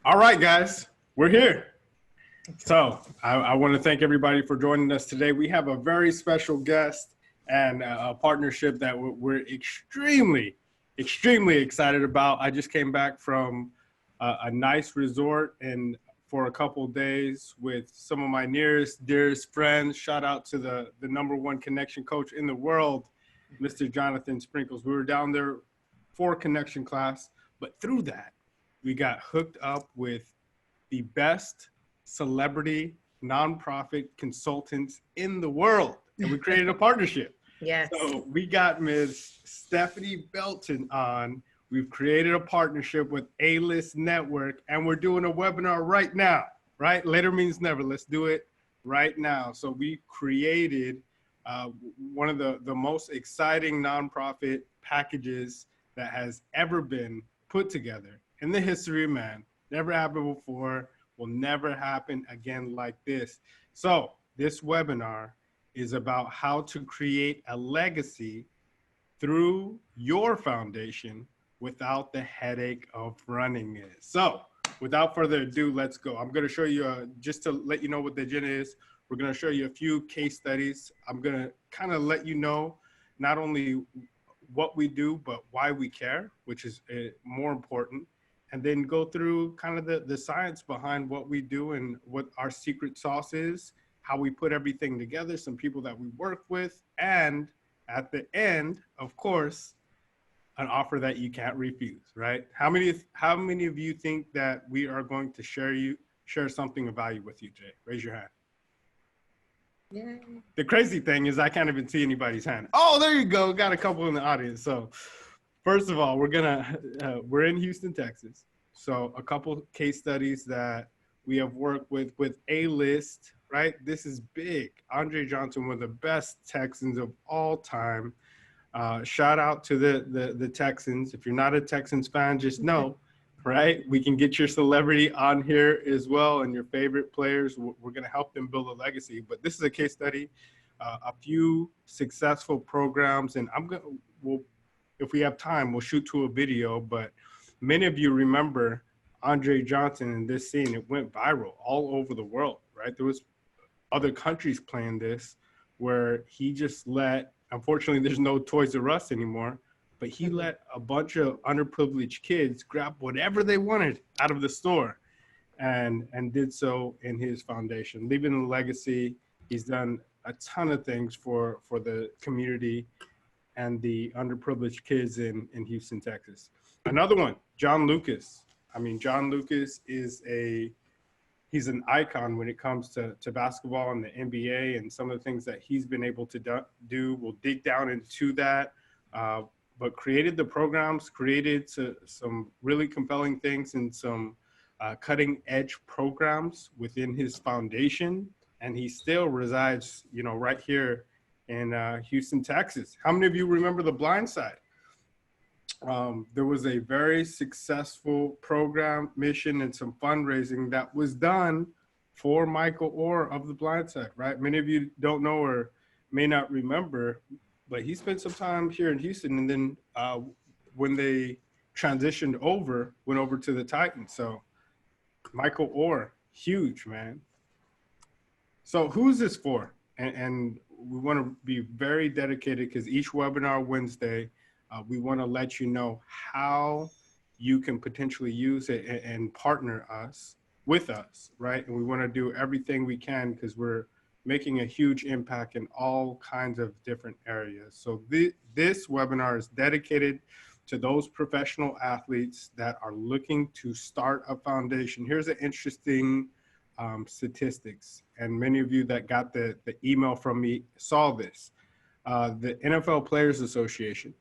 All right, guys, we're here. So I want to thank everybody for joining us today. We have a very special guest and a partnership that we're extremely excited about. I just came back from a nice resort and for a couple of days with some of my nearest, dearest friends. Shout out to the number one connection coach in the world, Mr. Jonathan Sprinkles. We were down there for connection class, but through that, we got hooked up with the best celebrity nonprofit consultants in the world. And we created a partnership. Yes. So we got Ms. Stephanie Belton on. We've created a partnership with A-List Network, and we're doing a webinar right now, right? Later means never. Let's do it right now. So we created one of the most exciting nonprofit packages that has ever been put together in the history of man. Never happened before, will never happen again like this. So this webinar is about how to create a legacy through your foundation without the headache of running it. So without further ado, let's go. I'm gonna show you, just to let you know what the agenda is, we're gonna show you a few case studies. I'm gonna kind of let you know not only what we do, but why we care, which is more important, and then go through kind of the science behind what we do and what our secret sauce is, how we put everything together, some people that we work with, and at the end, of course, an offer that you can't refuse, right? How many of you think that we are going to share something of value with you, Jay? Raise your hand. Yay. The crazy thing is I can't even see anybody's hand. Oh, there you go. Got a couple in the audience. So first of all, we're in Houston, Texas. So a couple case studies that we have worked with A-List, right? This is big. Andre Johnson, one of the best Texans of all time. Shout out to the Texans. If you're not a Texans fan, just know, right? We can get your celebrity on here as well and your favorite players. We're going to help them build a legacy. But this is a case study, a few successful programs, and if we have time, we'll shoot to a video. But many of you remember Andre Johnson in this scene. It went viral all over the world, right? There was other countries playing this where he just let, unfortunately, there's no Toys R Us anymore, but he let a bunch of underprivileged kids grab whatever they wanted out of the store and did so in his foundation, leaving a legacy. He's done a ton of things for the community and the underprivileged kids in Houston, Texas. Another one, John Lucas. I mean, John Lucas is he's an icon when it comes to basketball and the NBA and some of the things that he's been able to do. We'll dig down into that, but created the programs, created some really compelling things and some cutting edge programs within his foundation. And he still resides, right here in Houston, Texas. How many of you remember The Blind Side? There was a very successful program, mission, and some fundraising that was done for Michael Orr of The Blind Side, right? Many of you don't know or may not remember, but he spent some time here in Houston, and then when they transitioned over, went over to the Titans. So Michael Orr, huge, man. So who's this for? And we want to be very dedicated because each webinar Wednesday, we want to let you know how you can potentially use it and partner with us, right? And we want to do everything we can because we're making a huge impact in all kinds of different areas. So this webinar is dedicated to those professional athletes that are looking to start a foundation. Here's an interesting statistics, and many of you that got the email from me saw this. The NFL Players Association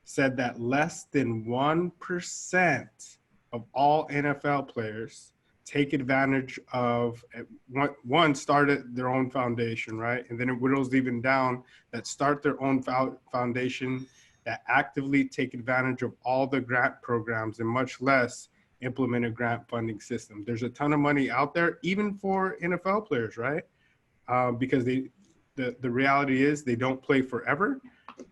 said that less than 1% of all NFL players take advantage of, one, started their own foundation, right? And then it whittles even down that start their own foundation, that actively take advantage of all the grant programs, and much less implement a grant funding system. There's a ton of money out there, even for NFL players, right? Because the reality is they don't play forever.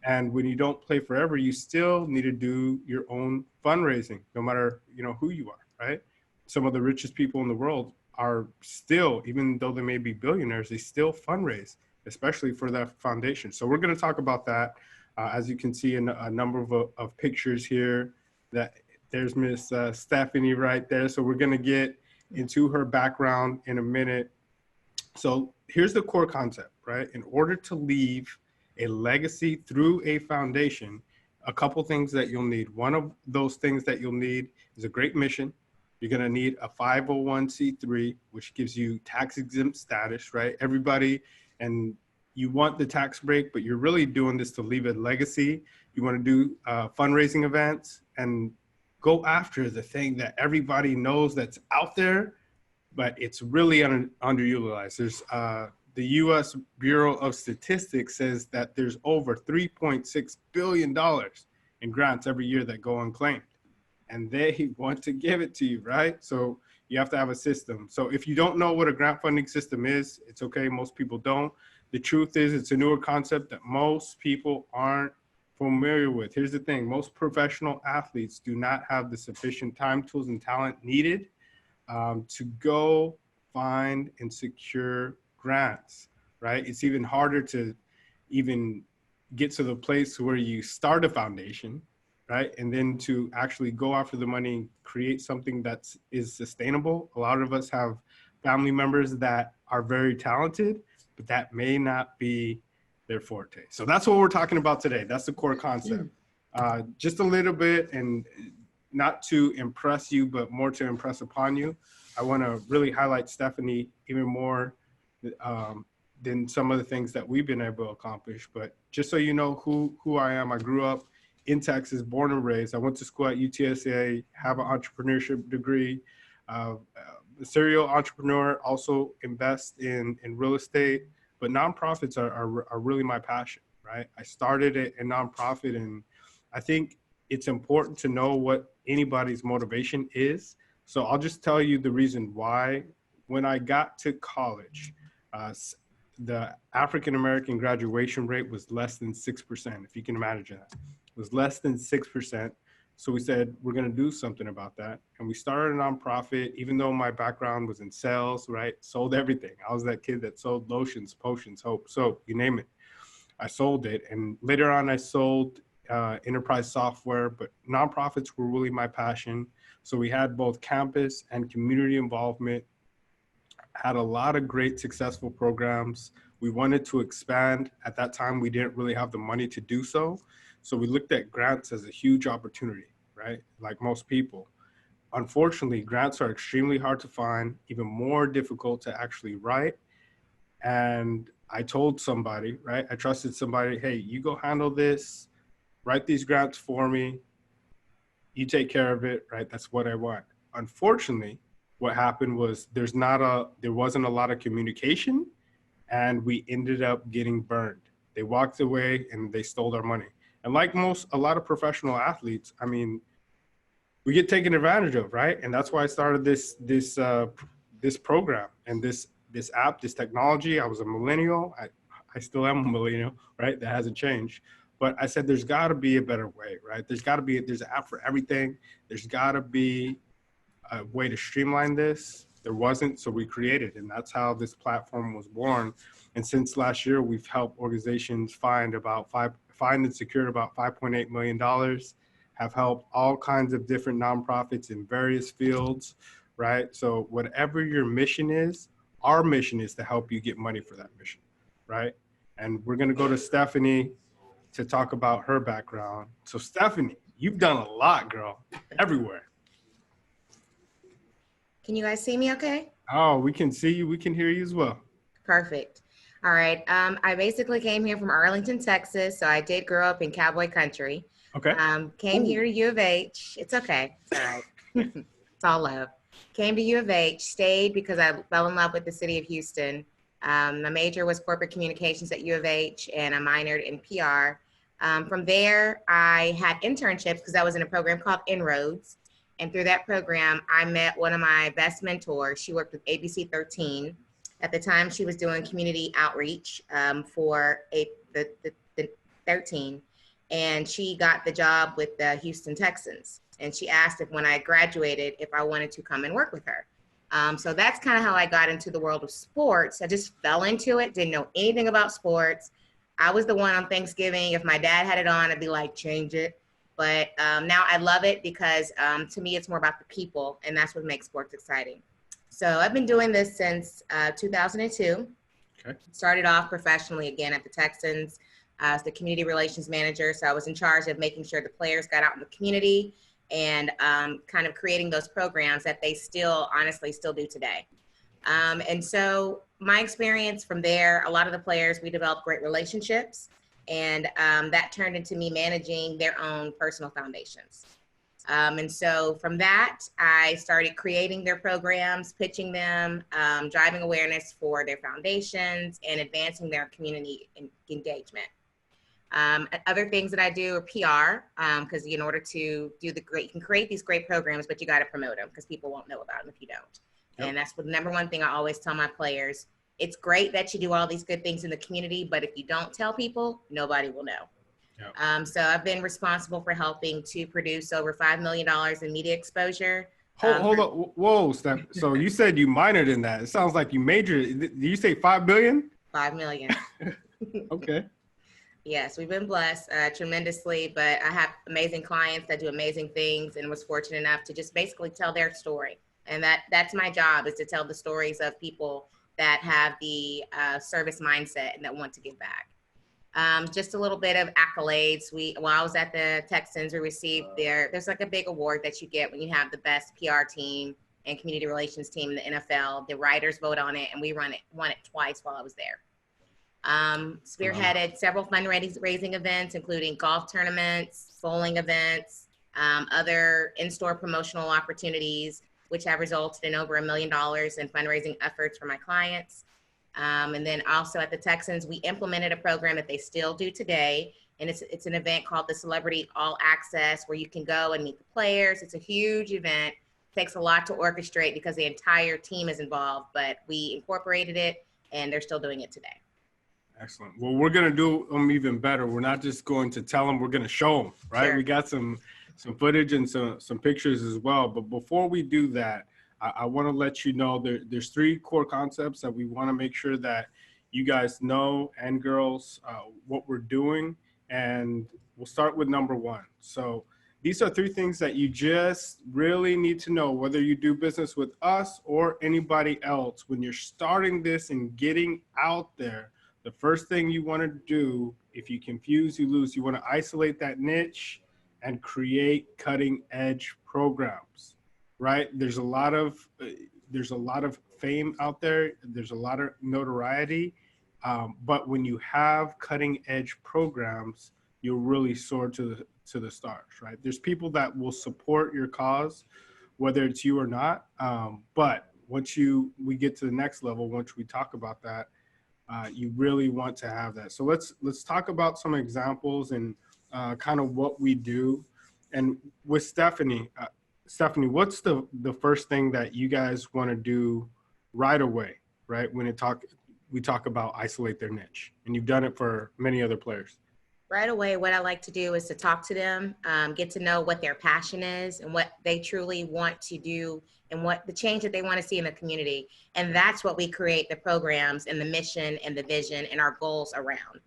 And when you don't play forever, you still need to do your own fundraising, no matter who you are, right? some of the richest people in the world are still, even though they may be billionaires, they still fundraise, especially for that foundation. So we're going to talk about that. As you can see in a number of pictures here, that there's Miss Stephanie right there. So we're going to get into her background in a minute. So here's the core concept, right? In order to leave a legacy through a foundation, a couple things that you'll need. One of those things that you'll need is a great mission. You're going to need a 501c3, which gives you tax exempt status, right? Everybody, and you want the tax break, but you're really doing this to leave a legacy. You want to do fundraising events and go after the thing that everybody knows that's out there, but it's really underutilized. There's the U.S. Bureau of Statistics says that there's over $3.6 billion in grants every year that go unclaimed, and they want to give it to you, right? So you have to have a system. So if you don't know what a grant funding system is, it's okay. Most people don't. The truth is, it's a newer concept that most people aren't familiar with. Here's the thing. Most professional athletes do not have the sufficient time, tools, and talent needed to go find and secure grants, right? It's even harder to even get to the place where you start a foundation, right? And then to actually go after the money and create something that is sustainable. A lot of us have family members that are very talented, but that may not be their forte. So that's what we're talking about today. That's the core concept. Just a little bit, and not to impress you, but more to impress upon you. I want to really highlight Stephanie even more than some of the things that we've been able to accomplish. But just so you know who I am, I grew up in Texas, born and raised. I went to school at UTSA, have an entrepreneurship degree, a serial entrepreneur, also invest in real estate, but nonprofits are really my passion, right? I started a nonprofit, and I think it's important to know what anybody's motivation is. So I'll just tell you the reason why. When I got to college, the African-American graduation rate was less than 6%, if you can imagine that. It was less than 6%. So we said, we're gonna do something about that. And we started a nonprofit, even though my background was in sales, right? Sold everything. I was that kid that sold lotions, potions, hope, soap, you name it. I sold it. And later on, I sold enterprise software, but nonprofits were really my passion. So we had both campus and community involvement, had a lot of great successful programs. We wanted to expand. At that time, we didn't really have the money to do so. So we looked at grants as a huge opportunity, right? Like most people. Unfortunately, grants are extremely hard to find, even more difficult to actually write. And I told somebody, right? I trusted somebody, hey, you go handle this, write these grants for me, you take care of it, right? That's what I want. Unfortunately, what happened was there wasn't a lot of communication, and we ended up getting burned. They walked away and they stole our money. And like a lot of professional athletes, I mean, we get taken advantage of, right? And that's why I started this program and this app, this technology. I was a millennial. I still am a millennial, right? That hasn't changed. But I said, there's got to be a better way, right? There's an app for everything. There's got to be a way to streamline this. There wasn't, so we created, and that's how this platform was born. And since last year, we've helped organizations find and secured about $5.8 million, have helped all kinds of different nonprofits in various fields, right? So whatever your mission is, our mission is to help you get money for that mission, right? And we're gonna go to Stephanie to talk about her background. So Stephanie, you've done a lot, girl, everywhere. Can you guys see me okay? Oh, we can see you. We can hear you as well. Perfect. All right. I basically came here from Arlington, Texas. So I did grow up in cowboy country. Okay. Came here to U of H. It's okay. It's all right. It's all love. Came to U of H, stayed because I fell in love with the city of Houston. My major was corporate communications at U of H, and I minored in PR. From there, I had internships because I was in a program called Inroads. And through that program, I met one of my best mentors. She worked with ABC 13. At the time, she was doing community outreach for the 13. And she got the job with the Houston Texans. And she asked if when I graduated, if I wanted to come and work with her. So that's kind of how I got into the world of sports. I just fell into it, didn't know anything about sports. I was the one on Thanksgiving. If my dad had it on, I'd be like, change it. But now I love it because to me, it's more about the people, and that's what makes sports exciting. So I've been doing this since 2002. Okay. Started off professionally again at the Texans as the community relations manager. So I was in charge of making sure the players got out in the community and kind of creating those programs that they still honestly still do today. And so my experience from there, a lot of the players, we developed great relationships, and that turned into me managing their own personal foundations. And so from that, I started creating their programs, pitching them, driving awareness for their foundations, and advancing their community engagement. Other things that I do are PR, because in order to do you can create these great programs, but you got to promote them because people won't know about them if you don't. Yep. And that's the number one thing I always tell my players. It's great that you do all these good things in the community, but if you don't tell people, nobody will know. Yep. So I've been responsible for helping to produce over $5 million in media exposure. Hold on. Whoa, Steph. So you said you minored in that. It sounds like you majored. Did you say 5 billion? 5 million. Okay. Yes, we've been blessed tremendously, but I have amazing clients that do amazing things, and was fortunate enough to just basically tell their story. And that's my job, is to tell the stories of people that have the service mindset and that want to give back. Just a little bit of accolades. While I was at the Texans, we received there's like a big award that you get when you have the best PR team and community relations team in the NFL. The writers vote on it, and we won it twice while I was there. Spearheaded several fundraising events, including golf tournaments, bowling events, other in-store promotional opportunities, which have resulted in over $1 million in fundraising efforts for my clients. And then also at the Texans, we implemented a program that they still do today. And it's an event called the Celebrity All Access, where you can go and meet the players. It's a huge event. It takes a lot to orchestrate because the entire team is involved, but we incorporated it, and they're still doing it today. Excellent. Well, we're going to do them even better. We're not just going to tell them, we're going to show them, right? Sure. We got some footage and some pictures as well. But before we do that, I want to let you know there's 3 core concepts that we want to make sure that you guys know, and girls, what we're doing. And we'll start with number 1. So these are 3 things that you just really need to know, whether you do business with us or anybody else. When you're starting this and getting out there, the first thing you want to do, if you confuse, you lose. You want to isolate that niche and create cutting edge programs, right? There's a lot of fame out there. There's a lot of notoriety. But when you have cutting edge programs, you'll really soar to the stars, right? There's people that will support your cause, whether it's you or not. But once we get to the next level, once we talk about that, you really want to have that. So let's talk about some examples and kind of what we do. And with Stephanie, what's the first thing that you guys want to do right away, right? When we talk about isolate their niche, and you've done it for many other players. Right away, what I like to do is to talk to them, get to know what their passion is and what they truly want to do and what the change that they want to see in the community. And that's what we create the programs and the mission and the vision and our goals around.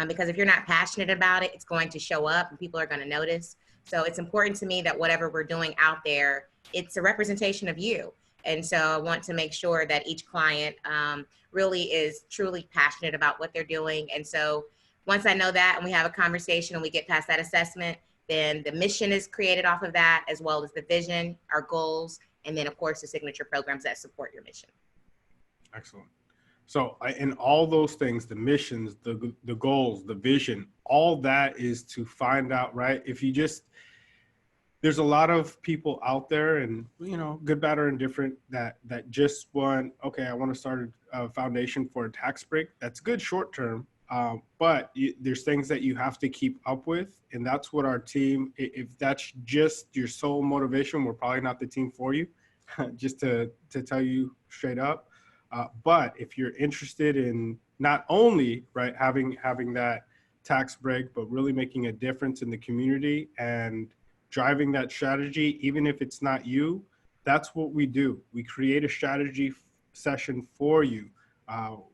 Because if you're not passionate about it, it's going to show up and people are going to notice. So it's important to me that whatever we're doing out there, it's a representation of you. And so I want to make sure that each client really is truly passionate about what they're doing. And so once I know that and we have a conversation and we get past that assessment, then the mission is created off of that, as well as the vision, our goals, and then of course the signature programs that support your mission. Excellent. So in all those things, the missions, the goals, the vision, all that is to find out, right? There's a lot of people out there, and good, bad, or indifferent, that just want, okay, I want to start a foundation for a tax break. That's good short term. But there's things that you have to keep up with. And that's what our team, if that's just your sole motivation, we're probably not the team for you, just to tell you straight up. But if you're interested in not only, right, having that tax break, but really making a difference in the community and driving that strategy, even if it's not you. That's what we do. We create a strategy session for you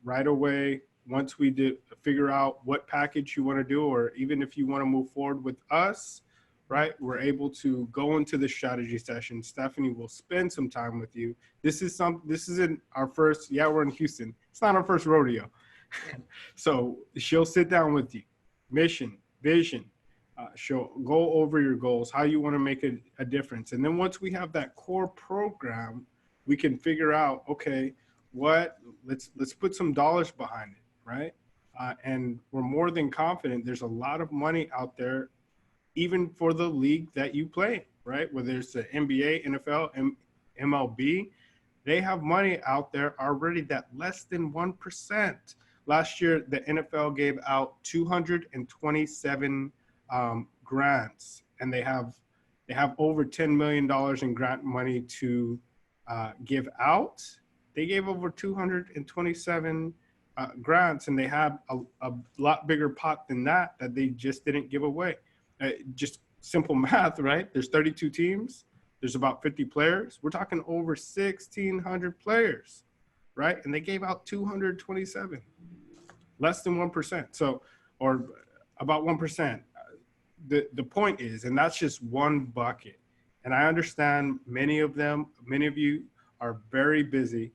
right away. Once we figure out what package you want to do, or even if you want to move forward with us, right, we're able to go into the strategy session. Stephanie will spend some time with you. This isn't our first, yeah, we're in Houston. It's not our first rodeo. So she'll sit down with you, mission, vision. She'll go over your goals, how you want to make a difference. And then once we have that core program, we can figure out, okay, let's put some dollars behind it, right? And we're more than confident there's a lot of money out there, even for the league that you play, right? Whether it's the NBA, NFL, MLB, they have money out there already that less than 1%. Last year, the NFL gave out 227 grants, and they have over $10 million in grant money to give out. They gave over 227 grants, and they had a lot bigger pot than that they just didn't give away. Just simple math, right? There's 32 teams. There's about 50 players. We're talking over 1,600 players, right? And they gave out 227, less than 1%. So, or about 1%. The point is, and that's just one bucket. And I understand many of you are very busy.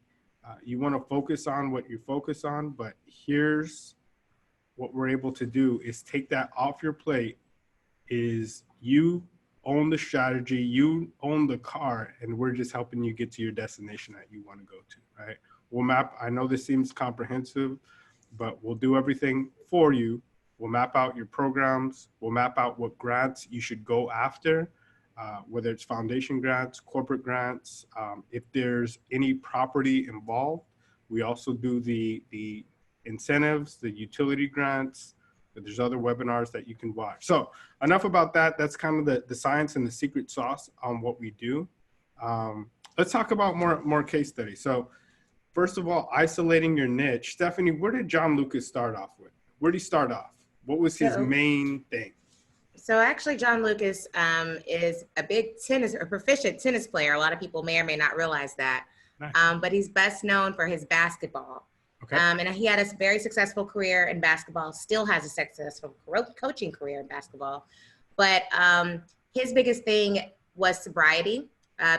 You want to focus on what you focus on, but here's what we're able to do is take that off your plate. Is you own the strategy, you own the car, and we're just helping you get to your destination that you want to go to, right? We'll map, I know this seems comprehensive, but we'll do everything for you. We'll map out your programs. We'll map out what grants you should go after, whether it's foundation grants, corporate grants. If there's any property involved, we also do the incentives, the utility grants. But there's other webinars that you can watch. So enough about that. That's kind of the science and the secret sauce on what we do. Let's talk about more case studies. So first of all, isolating your niche. Stephanie, where did John Lucas start off with? Where did he start off? What was his main thing? So actually, John Lucas is a proficient tennis player. A lot of people may or may not realize that. Nice. But he's best known for his basketball. Okay. And he had a very successful career in basketball, still has a successful coaching career in basketball. But his biggest thing was sobriety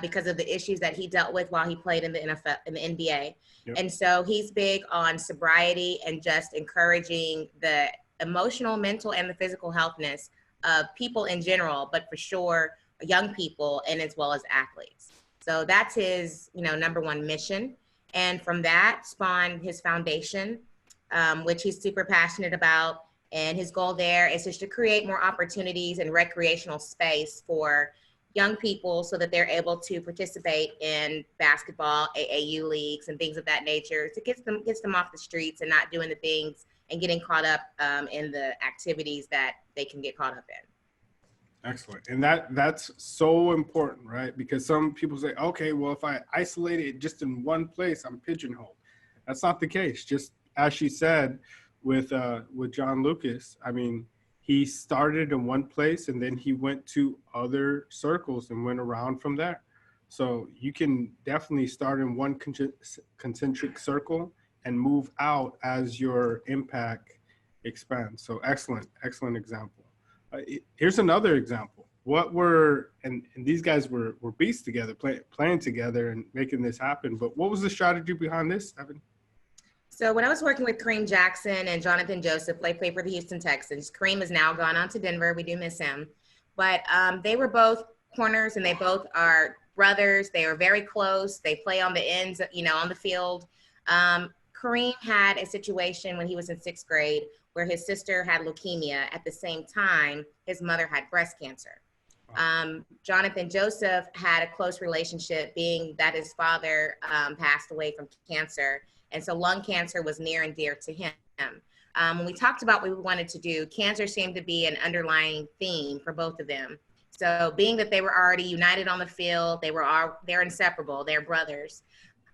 because of the issues that he dealt with while he played in the NFL, in the NBA. Yep. And so he's big on sobriety and just encouraging the emotional, mental, and the physical healthness of people in general, but for sure, young people and as well as athletes. So that's his, number one mission. And from that spawned his foundation, which he's super passionate about. And his goal there is just to create more opportunities and recreational space for young people so that they're able to participate in basketball, AAU leagues, and things of that nature. To gets them off the streets and not doing the things and getting caught up in the activities that they can get caught up in. Excellent. And that's so important, right? Because some people say, okay, well, if I isolate it just in one place, I'm pigeonholed. That's not the case. Just as she said with John Lucas, I mean, he started in one place and then he went to other circles and went around from there. So you can definitely start in one concentric circle and move out as your impact expands. So excellent example. Here's another example. And these guys were beasts together, playing together and making this happen. But what was the strategy behind this, Evan? So when I was working with Kareem Jackson and Jonathan Joseph, they played for the Houston Texans. Kareem has now gone on to Denver. We do miss him. But they were both corners and they both are brothers. They are very close. They play on the ends, on the field. Kareem had a situation when he was in 6th grade where his sister had leukemia. At the same time, his mother had breast cancer. Jonathan Joseph had a close relationship, being that his father passed away from cancer. And so lung cancer was near and dear to him. When we talked about what we wanted to do, cancer seemed to be an underlying theme for both of them. So being that they were already united on the field, they're inseparable, they're brothers.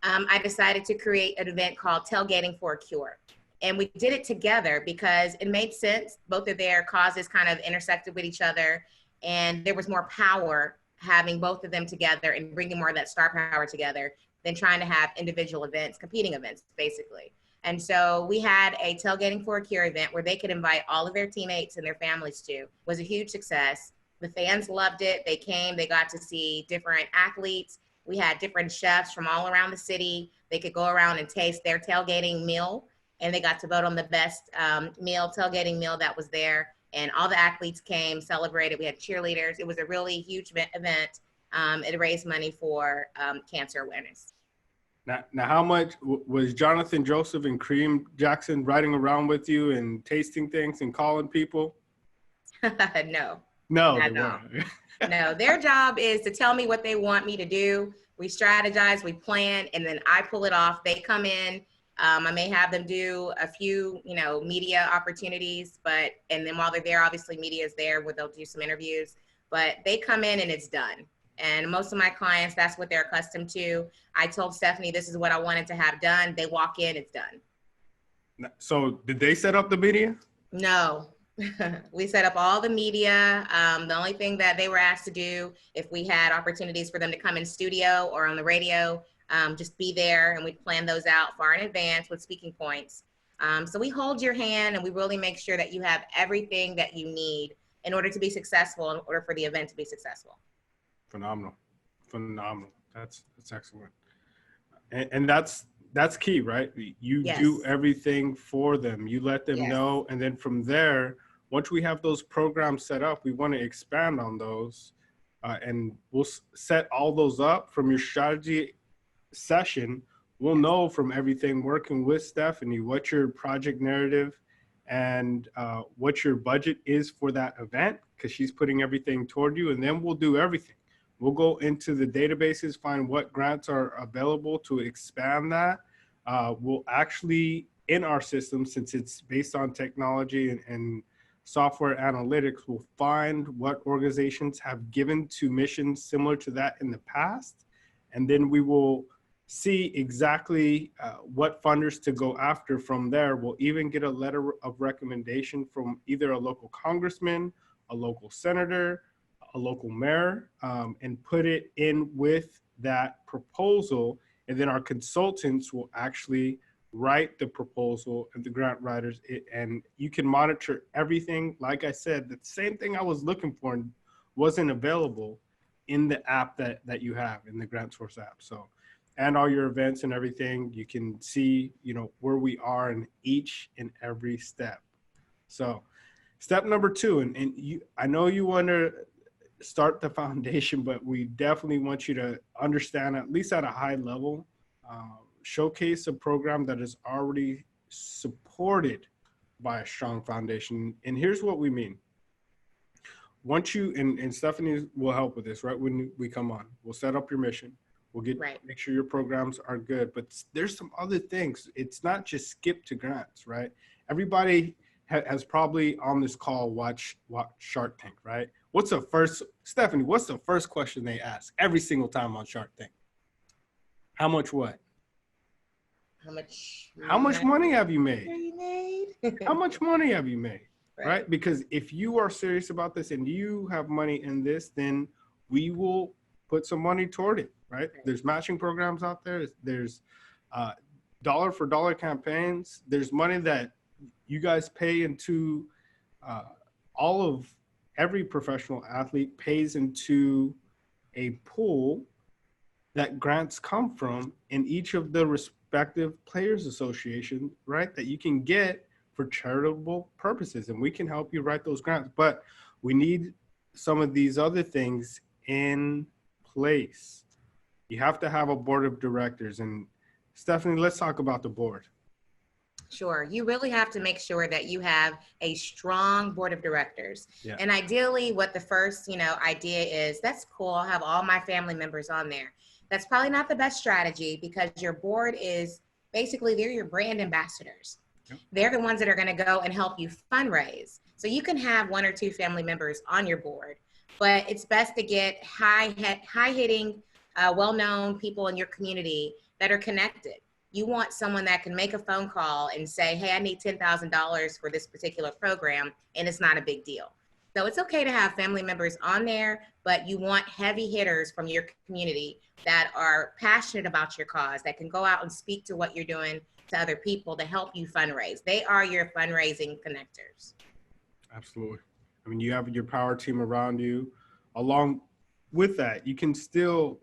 I decided to create an event called Tailgating for a Cure. And we did it together because it made sense. Both of their causes kind of intersected with each other. And there was more power having both of them together and bringing more of that star power together than trying to have individual events, competing events, basically. And so we had a tailgating for a cure event where they could invite all of their teammates and their families to. It was a huge success. The fans loved it. They came, they got to see different athletes. We had different chefs from all around the city. They could go around and taste their tailgating meal, and they got to vote on the best tailgating meal that was there. And all the athletes came, celebrated. We had cheerleaders. It was a really huge event. It raised money for cancer awareness. Now, how much was Jonathan Joseph and Kareem Jackson riding around with you and tasting things and calling people? No. No, they weren't. No, their job is to tell me what they want me to do. We strategize, we plan, and then I pull it off. They come in. I may have them do a few, media opportunities, and then while they're there, obviously media is there where they'll do some interviews, but they come in and it's done. And most of my clients, that's what they're accustomed to. I told Stephanie, this is what I wanted to have done. They walk in, it's done. So did they set up the media? No, we set up all the media. The only thing that they were asked to do, if we had opportunities for them to come in studio or on the radio, just be there, and we plan those out far in advance with speaking points. So we hold your hand and we really make sure that you have everything that you need in order to be successful, in order for the event to be successful. Phenomenal. That's excellent. And that's key, right? You Yes. do everything for them. You let them Yes. know. And then from there, once we have those programs set up, we want to expand on those. And we'll set all those up from your strategy session. We'll know from everything working with Stephanie what your project narrative and what your budget is for that event, because she's putting everything toward you. And then we'll do everything. We'll go into the databases, find what grants are available to expand that. We'll actually, in our system, since it's based on technology and software analytics, we'll find what organizations have given to missions similar to that in the past. And then we will see exactly what funders to go after from there. We'll even get a letter of recommendation from either a local congressman, a local senator, a local mayor, and put it in with that proposal. And then our consultants will actually write the proposal and the grant writers, and you can monitor everything. Like I said, the same thing I was looking for wasn't available in the app that you have, in the Grant Source app. So, and all your events and everything, you can see, where we are in each and every step. So step number 2, and I know you want to start the foundation, but we definitely want you to understand, at least at a high level, showcase a program that is already supported by a strong foundation. And here's what we mean. Once you, and Stephanie will help with this, right? When we come on, we'll set up your mission. We'll make sure your programs are good, but there's some other things. It's not just skip to grants, right? Everybody has probably on this call watched Shark Tank, right? Stephanie, what's the first question they ask every single time on Shark Tank? How much what? How much money have you made? How much money have you made? Right? Because if you are serious about this and you have money in this, then we will put some money toward it, right? There's matching programs out there. There's dollar for dollar campaigns. There's money that you guys pay into every professional athlete pays into a pool that grants come from in each of the respective players association, right? That you can get for charitable purposes, and we can help you write those grants. But we need some of these other things in place. You have to have a board of directors. And Stephanie, let's talk about the board. Sure. You really have to make sure that you have a strong board of directors. Yeah. And ideally, what the first, idea is, that's cool, I'll have all my family members on there. That's probably not the best strategy, because your board is basically, they're your brand ambassadors. Yep. They're the ones that are going to go and help you fundraise. So you can have 1 or 2 family members on your board, but it's best to get high-hitting, well-known people in your community that are connected. You want someone that can make a phone call and say, hey, I need $10,000 for this particular program, and it's not a big deal. So it's okay to have family members on there, but you want heavy hitters from your community that are passionate about your cause, that can go out and speak to what you're doing to other people to help you fundraise. They are your fundraising connectors. Absolutely. I mean, you have your power team around you. Along with that, you can still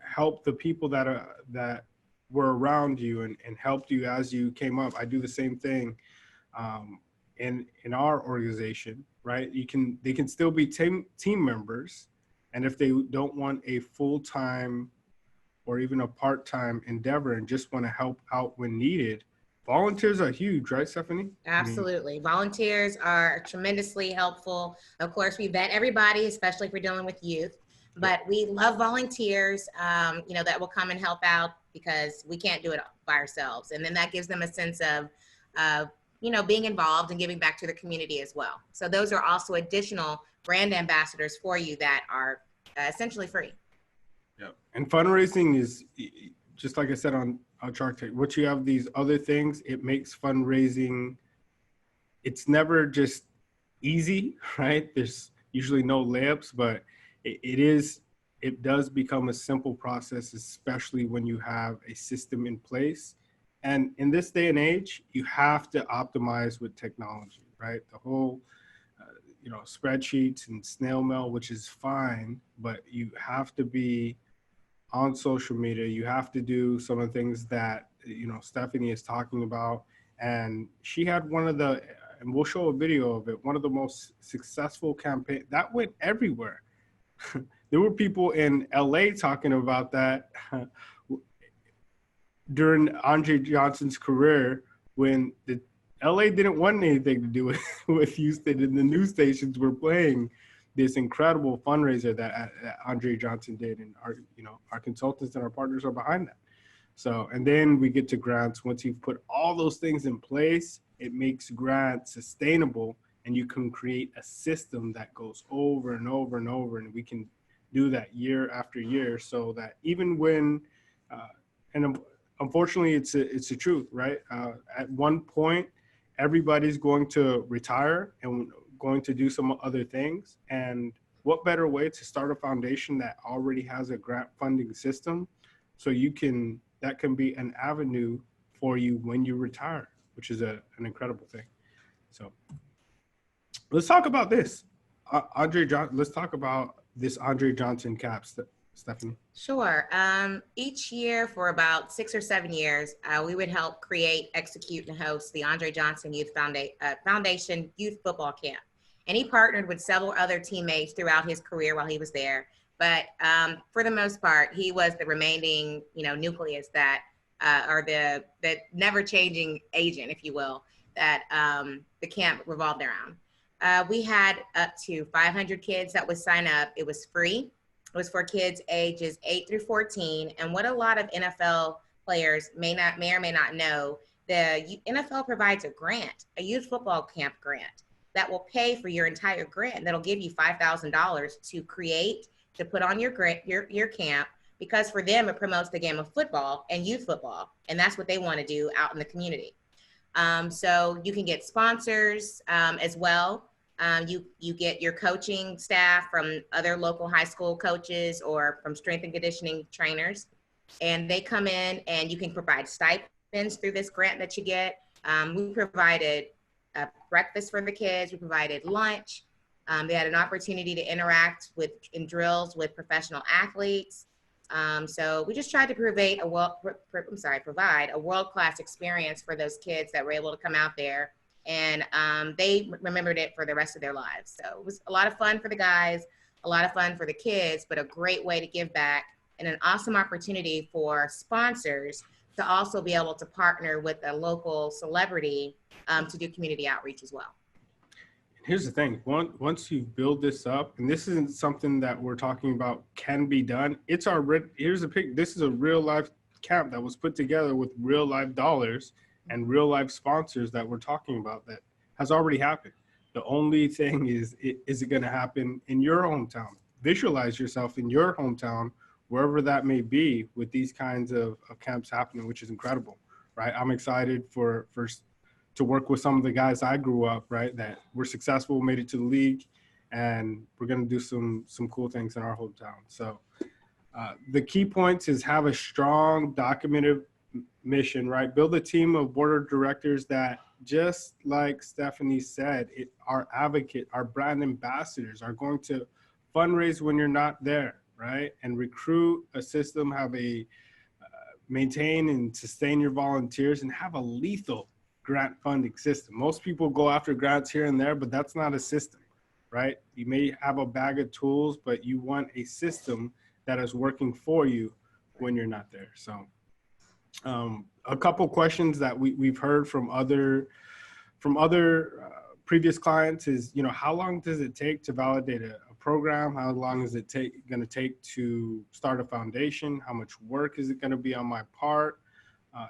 help the people that were around you and helped you as you came up. I do the same thing in our organization, right? They can still be team members, and if they don't want a full-time or even a part-time endeavor and just want to help out when needed, volunteers are huge, right, Stephanie? I mean, Absolutely. Volunteers are tremendously helpful. Of course, we vet everybody, especially if we're dealing with youth, yep. but we love volunteers, that will come and help out because we can't do it by ourselves. And then that gives them a sense of, being involved and giving back to the community as well. So those are also additional brand ambassadors for you that are essentially free. Yeah, and fundraising is just like I said on Shark Tank. What you have these other things, it makes fundraising. It's never just easy, right? There's usually no layups, but it does become a simple process, especially when you have a system in place. And in this day and age, you have to optimize with technology, right? The whole spreadsheets and snail mail, which is fine, but you have to be on social media. You have to do some of the things that Stephanie is talking about, and she had and we'll show a video of it, one of the most successful campaign that went everywhere. There were people in LA talking about that during Andre Johnson's career, when the LA didn't want anything to do with Houston, and the news stations were playing this incredible fundraiser that Andre Johnson did, and our consultants and our partners are behind that. So, and then we get to grants. Once you've put all those things in place, it makes grants sustainable, and you can create a system that goes over and over and over, and we can do that year after year, so that even when and unfortunately it's the truth, right? At one point, everybody's going to retire and going to do some other things. And what better way to start a foundation that already has a grant funding system, so that can be an avenue for you when you retire, which is an incredible thing. So let's talk about this. Let's talk about this Andre Johnson cap, Stephanie. Sure. Each year for about 6 or 7 years, we would help create, execute, and host the Andre Johnson Foundation Youth Football Camp. And he partnered with several other teammates throughout his career while he was there. But for the most part, he was the remaining, nucleus that, or the never-changing agent, if you will, that the camp revolved around. We had up to 500 kids that would sign up. It was free. It was for kids ages 8 through 14. And what a lot of NFL players may or may not know, the NFL provides a grant, a youth football camp grant, that will pay for your entire grant. That'll give you $5,000 to create, to put on your camp, because for them, it promotes the game of football and youth football. And that's what they want to do out in the community. So you can get sponsors as well. You get your coaching staff from other local high school coaches or from strength and conditioning trainers, and they come in and you can provide stipends through this grant that you get. We provided breakfast for the kids. We provided lunch. They had an opportunity to interact in drills with professional athletes. So we just tried to provide a world-class experience for those kids that were able to come out there, and they remembered it for the rest of their lives. So it was a lot of fun for the guys, a lot of fun for the kids, but a great way to give back, and an awesome opportunity for sponsors to also be able to partner with a local celebrity to do community outreach as well. Here's the thing. Once you build this up, and this isn't something that we're talking about can be done. This is a real life camp that was put together with real life dollars and real life sponsors that we're talking about, that has already happened. The only thing is it going to happen in your hometown? Visualize yourself in your hometown, wherever that may be, with these kinds of camps happening, which is incredible, right? I'm excited to work with some of the guys I grew up, right, that were successful, made it to the league, and we're going to do some cool things in our hometown. So the key points is have a strong documented mission, right? Build a team of board of directors that, just like Stephanie said, our advocate, our brand ambassadors are going to fundraise when you're not there, right? And recruit a system, have a maintain and sustain your volunteers, and have a lethal grant funding system. Most people go after grants here and there, but that's not a system, right? You may have a bag of tools, but you want a system that is working for you when you're not there. So a couple questions that we've heard from other previous clients is, how long does it take to validate a program? How long is it going to take to start a foundation? How much work is it going to be on my part?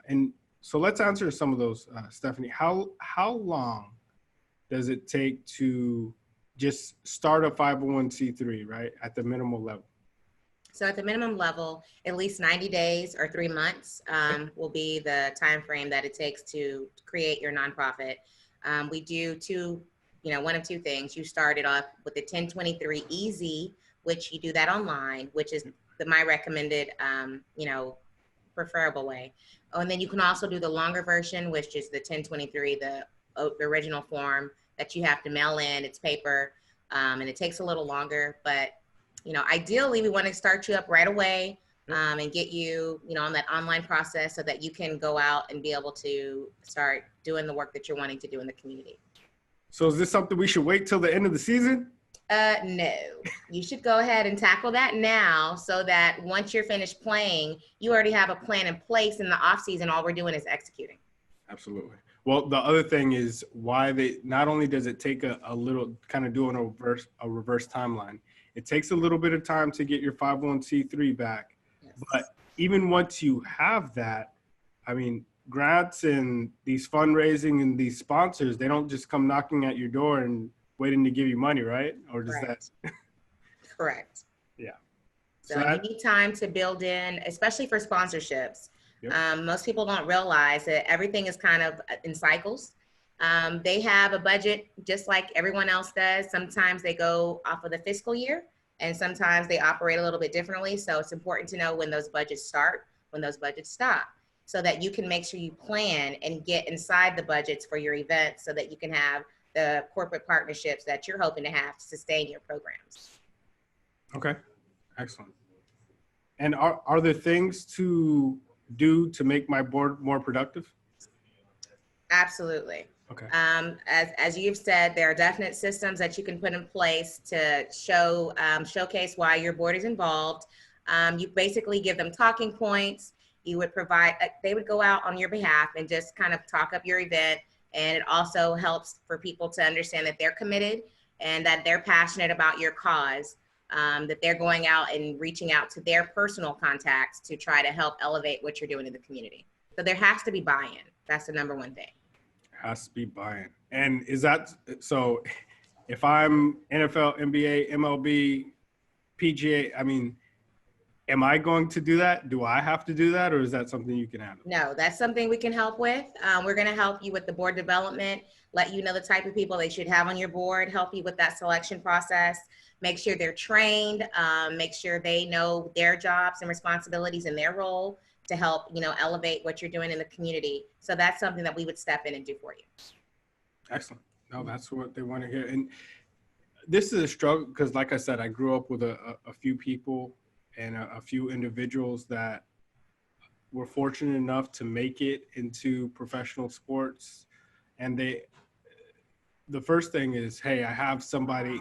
And so let's answer some of those, Stephanie. How long does it take to just start a 501c3, right, at the minimal level? So at the minimum level, at least 90 days or 3 months will be the time frame that it takes to create your nonprofit. We do one of two things. You started off with the 1023 Easy, which you do that online, which is my recommended, preferable way. Oh, and then you can also do the longer version, which is the 1023, the original form that you have to mail in. It's paper, and it takes a little longer, but ideally we want to start you up right away and get you, on that online process so that you can go out and be able to start doing the work that you're wanting to do in the community. So is this something we should wait till the end of the season? No, you should go ahead and tackle that now so that once you're finished playing, you already have a plan in place in the off season. All we're doing is executing. Absolutely. Well, the other thing is why not only does it take a little kind of doing a reverse timeline, it takes a little bit of time to get your 501c3 back. Yes. But even once you have that, I mean, grants and these fundraising and these sponsors, they don't just come knocking at your door and waiting to give you money, right? Or does Correct. that? Correct. Yeah. So you need time to build in, especially for sponsorships. Yep. Most people don't realize that everything is kind of in cycles. They have a budget just like everyone else does. Sometimes they go off of the fiscal year and sometimes they operate a little bit differently. So it's important to know when those budgets start, when those budgets stop, so that you can make sure you plan and get inside the budgets for your events so that you can have the corporate partnerships that you're hoping to have to sustain your programs. Okay, excellent. And are there things to do to make my board more productive? Absolutely. Okay. As you've said, there are definite systems that you can put in place to showcase why your board is involved. You basically give them talking points. You would provide, they would go out on your behalf and just kind of talk up your event. And it also helps for people to understand that they're committed and that they're passionate about your cause, that they're going out and reaching out to their personal contacts to try to help elevate what you're doing in the community. So there has to be buy-in. That's the number one thing. Has to be buy-in. And is that, so if I'm NFL, NBA, MLB, PGA, I mean, am I going to do that? Do I have to do that? Or is that something you can handle? No, that's something we can help with. We're going to help you with the board development, let you know the type of people they should have on your board, help you with that selection process, make sure they're trained, make sure they know their jobs and responsibilities and their role to help, elevate what you're doing in the community. So that's something that we would step in and do for you. Excellent. No, that's what they want to hear. And this is a struggle because, like I said, I grew up with a few people and a few individuals that were fortunate enough to make it into professional sports. And the first thing is, hey, I have somebody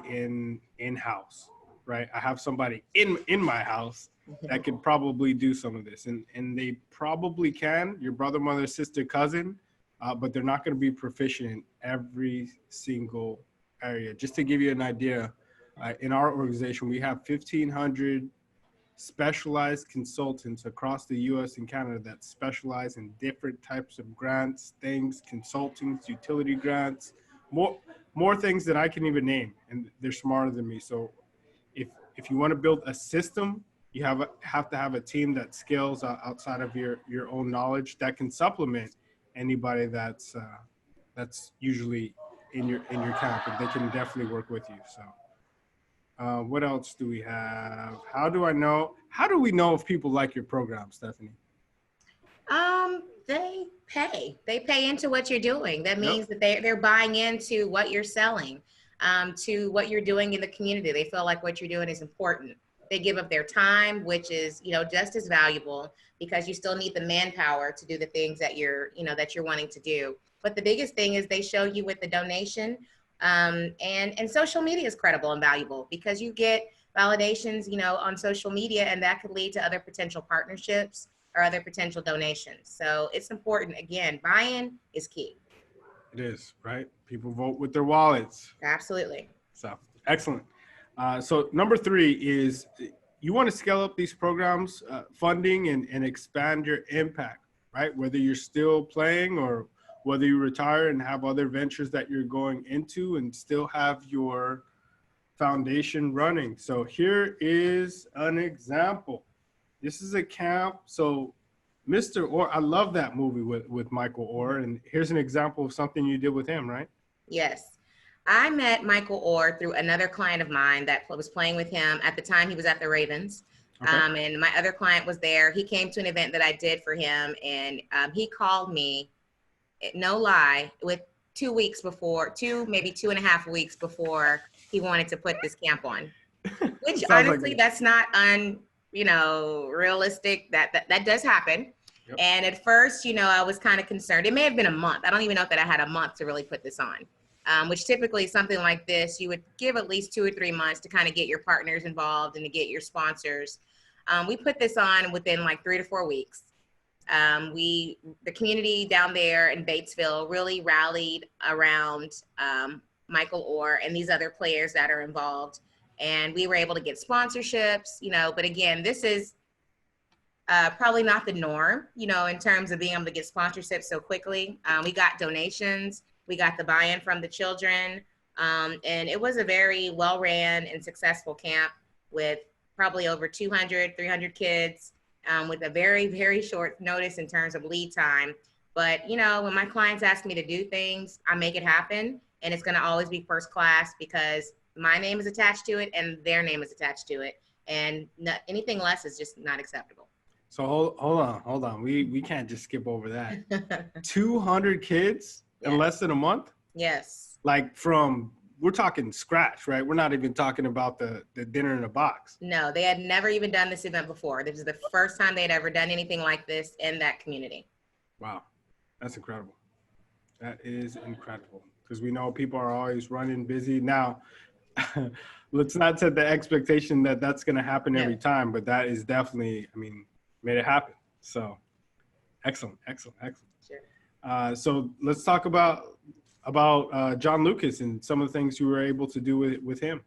in-house, right? I have somebody in my house that could probably do some of this. And they probably can, your brother, mother, sister, cousin, but they're not going to be proficient in every single area. Just to give you an idea, in our organization, we have 1,500 specialized consultants across the US and Canada that specialize in different types of grants, things, consultings, utility grants, more things that I can even name, and they're smarter than me. So if you want to build a system, you have to have a team that scales outside of your own knowledge that can supplement anybody that's usually in your camp, and they can definitely work with you. So What else do we have? How do we know if people like your program, Stephanie? They pay into what you're doing. That Yep. means that they're buying into what you're selling, to what you're doing in the community. They feel like what you're doing is important. They give up their time, which is, just as valuable, because you still need the manpower to do the things that you're wanting to do. But the biggest thing is they show you with the donation, and social media is credible and valuable because you get validations, on social media, and that could lead to other potential partnerships or other potential donations. So it's important. Again, buy-in is key. It is, right? People vote with their wallets. Absolutely. So excellent. So number 3 is you want to scale up these programs, funding, and expand your impact, right? Whether you're still playing or whether you retire and have other ventures that you're going into and still have your foundation running. So here is an example. This is a camp. So Mr. Orr, I love that movie with Michael Orr. And here's an example of something you did with him, right? Yes. I met Michael Orr through another client of mine that was playing with him. At the time, he was at the Ravens. Okay. And my other client was there. He came to an event that I did for him, and he called me, no lie, with 2 weeks before, maybe 2.5 weeks before he wanted to put this camp on. Which honestly, like that's not realistic. That does happen. Yep. And at first, I was kind of concerned. It may have been a month. I don't even know that I had a month to really put this on. Which typically something like this, you would give at least 2 or 3 months to kind of get your partners involved and to get your sponsors. We put this on within like 3 to 4 weeks. The community down there in Batesville really rallied around Michael Orr and these other players that are involved. And we were able to get sponsorships, but again, this is probably not the norm, in terms of being able to get sponsorships so quickly. We got donations, we got the buy-in from the children, and it was a very well-ran and successful camp with probably over 200, 300 kids, with a very, very short notice in terms of lead time. But, when my clients ask me to do things, I make it happen, and it's gonna always be first class because my name is attached to it and their name is attached to it. And anything less is just not acceptable. So hold on. We can't just skip over that. 200 kids in less than a month? Yes. Like we're talking scratch, right? We're not even talking about the dinner in a box. No, they had never even done this event before. This is the first time they'd ever done anything like this in that community. Wow. That's incredible. That is incredible. Because we know people are always running busy. Now, let's not set the expectation that that's going to happen every time, but that is definitely, made it happen. So excellent. Sure. So let's talk about John Lucas and some of the things you were able to do with him.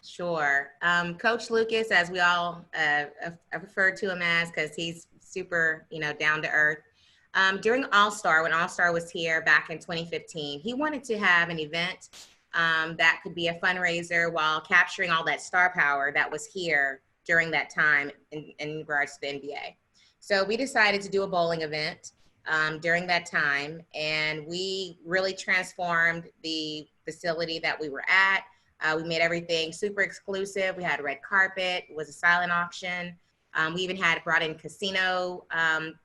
Sure. Coach Lucas, as we all I refer to him as, because he's super, down to earth. During All-Star, when All-Star was here back in 2015, he wanted to have an event that could be a fundraiser while capturing all that star power that was here during that time in regards to the NBA. So we decided to do a bowling event during that time, and we really transformed the facility that we were at. We made everything super exclusive. We had red carpet. It was a silent auction. We even brought in casino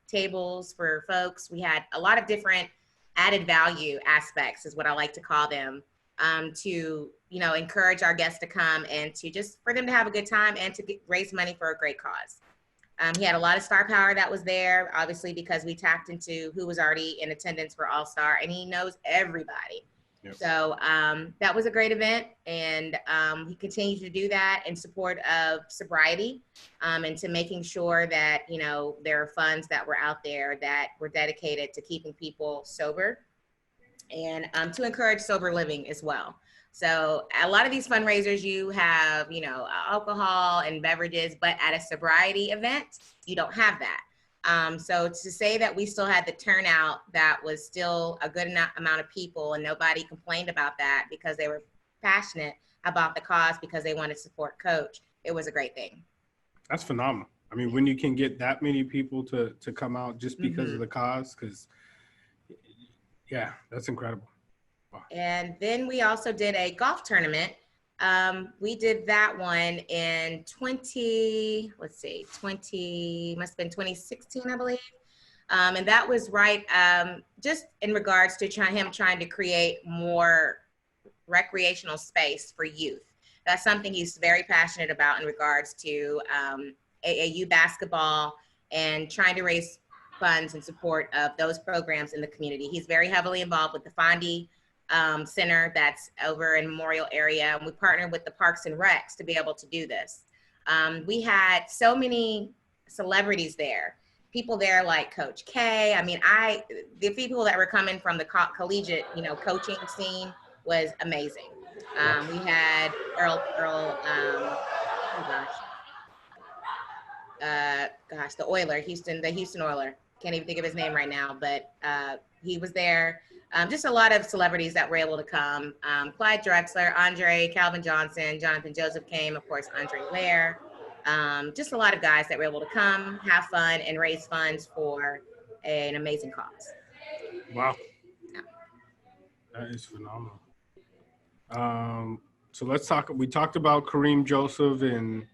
tables for folks. We had a lot of different added value aspects, is what I like to call them, to encourage our guests to come and to just for them to have a good time and to raise money for a great cause. He had a lot of star power that was there, obviously, because we tapped into who was already in attendance for All-Star, and he knows everybody. Yep. So that was a great event, and he continues to do that in support of sobriety, and to making sure that, there are funds that were out there that were dedicated to keeping people sober and to encourage sober living as well. So a lot of these fundraisers, you have, alcohol and beverages, but at a sobriety event, you don't have that. So to say that we still had the turnout, that was still a good amount of people, and nobody complained about that because they were passionate about the cause because they wanted to support Coach, it was a great thing. That's phenomenal. When you can get that many people to come out just because of the cause, because that's incredible. Wow. And then we also did a golf tournament We did that one in 20, must have been 2016, I believe. And that was right, just in regards to him trying to create more recreational space for youth. That's something he's very passionate about in regards to AAU basketball and trying to raise funds in support of those programs in the community. He's very heavily involved with the Fondy Center that's over in Memorial area. And we partnered with the Parks and Recs to be able to do this. We had so many celebrities there. People there like Coach K. I mean, the people that were coming from the collegiate, coaching scene was amazing. We had Earl, oh gosh, the Oiler, the Houston Oiler. Can't even think of his name right now, but he was there. Just a lot of celebrities that were able to come. Clyde Drexler, Andre, Calvin Johnson, Jonathan Joseph came, of course, Andre Ware. Just a lot of guys that were able to come, have fun, and raise funds for an amazing cause. Wow. Yeah. That is phenomenal. So let's talk. We talked about Kareem Joseph and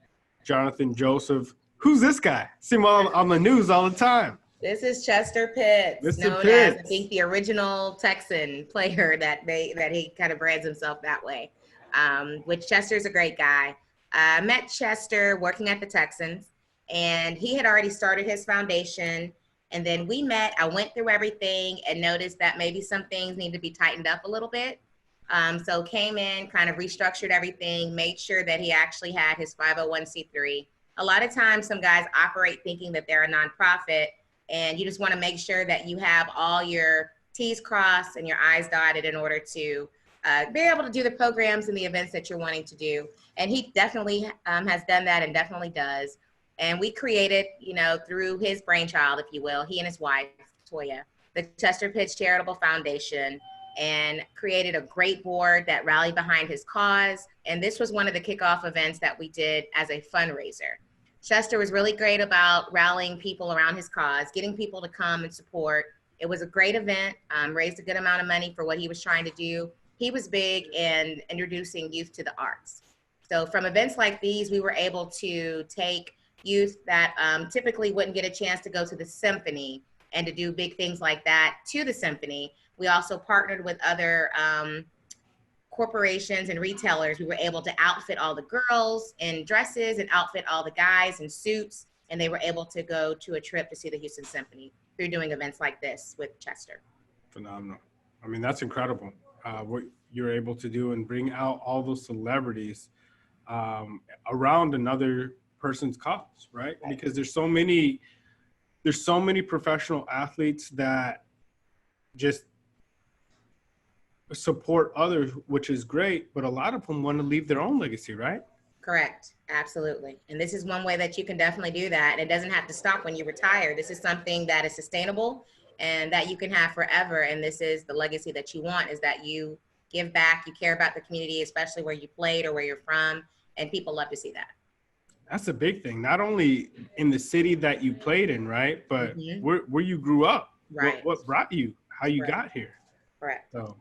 Jonathan Joseph. Who's this guy? See him on the news all the time. This is Chester Pitts, known as, I think, the original Texan player that he kind of brands himself that way. Which Chester's a great guy. I met Chester working at the Texans, and he had already started his foundation. And then we met. I went through everything and noticed that maybe some things need to be tightened up a little bit. So came in, kind of restructured everything, made sure that he actually had his 501c3. A lot of times some guys operate thinking that they're a nonprofit, and you just want to make sure that you have all your T's crossed and your I's dotted in order to be able to do the programs and the events that you're wanting to do. And he definitely has done that and definitely does. And we created, through his brainchild, if you will, he and his wife, Toya, the Chester Pitts Charitable Foundation, and created a great board that rallied behind his cause. And this was one of the kickoff events that we did as a fundraiser. Chester was really great about rallying people around his cause, getting people to come and support. It was a great event, raised a good amount of money for what he was trying to do. He was big in introducing youth to the arts. So from events like these, we were able to take youth that typically wouldn't get a chance to go to the symphony and to do big things like that to the symphony. We also partnered with other corporations and retailers. We were able to outfit all the girls in dresses and outfit all the guys in suits, and they were able to go to a trip to see the Houston Symphony through doing events like this with Chester. Phenomenal. I mean, that's incredible. What you're able to do and bring out all those celebrities around another person's cause, right? Because there's so many professional athletes that just support others, which is great, but a lot of them want to leave their own legacy, right? Correct. Absolutely. And this is one way that you can definitely do that. It doesn't have to stop when you retire. This is something that is sustainable and that you can have forever. And this is the legacy that you want, is that you give back, you care about the community, especially where you played or where you're from, and people love to see that. That's a big thing. Not only in the city that you played in, right, but where you grew up, right? What brought you, how you got here. Correct. So.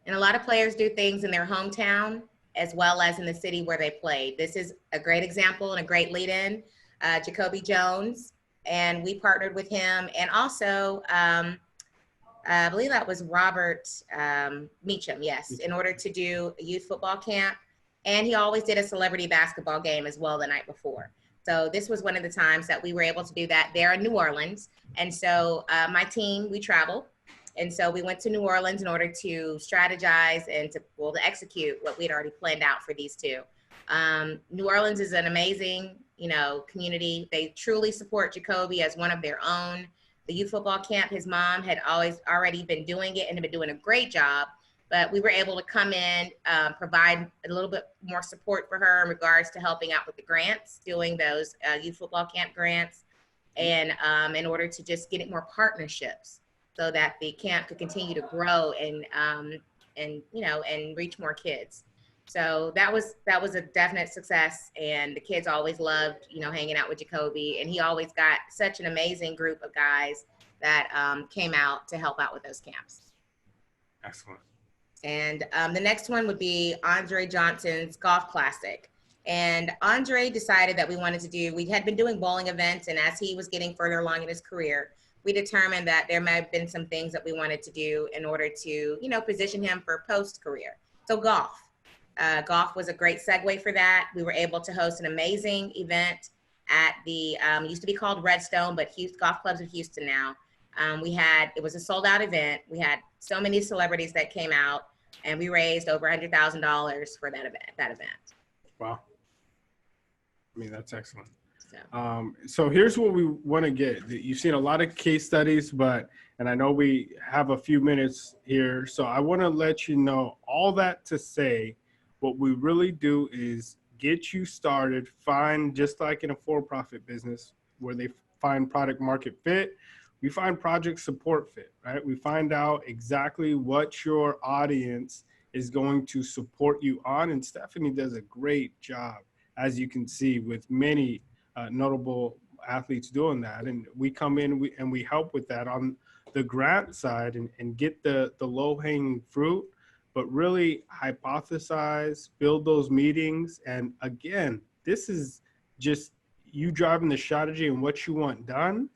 And a lot of players do things in their hometown as well as in the city where they played. This is a great example and a great lead-in. Jacoby Jones, and we partnered with him, and also I believe that was Robert Meacham, yes, in order to do a youth football camp. And he always did a celebrity basketball game as well the night before. So this was one of the times that we were able to do that there in New Orleans. And so my team, we traveled. And so we went to New Orleans in order to strategize and to execute what we'd already planned out for these two. New Orleans is an amazing, community. They truly support Jacoby as one of their own. The youth football camp, his mom had already been doing it and had been doing a great job. But we were able to come in, provide a little bit more support for her in regards to helping out with the grants, doing those youth football camp grants, and in order to just get more partnerships so that the camp could continue to grow and reach more kids. So that was a definite success, and the kids always loved hanging out with Jacoby, and he always got such an amazing group of guys that came out to help out with those camps. Excellent. And the next one would be Andre Johnson's Golf Classic. And Andre decided that we had been doing bowling events, and as he was getting further along in his career, we determined that there might have been some things that we wanted to do in order to, position him for post-career. So golf. Golf was a great segue for that. We were able to host an amazing event at the, used to be called Redstone, but Golf Clubs of Houston now. It was a sold out event. We had so many celebrities that came out, and we raised over $100,000 for that event. Wow. I mean, that's excellent. So, So here's what we want to get. You've seen a lot of case studies, and I know we have a few minutes here. So I want to let you know all that to say, what we really do is get you started, find, just like in a for-profit business where they find product market fit, we find project support fit, right? We find out exactly what your audience is going to support you on. And Stephanie does a great job, as you can see, with many notable athletes doing that. And we come in and we help with that on the grant side and get the low-hanging fruit, but really hypothesize, build those meetings. And again, this is just you driving the strategy and what you want done,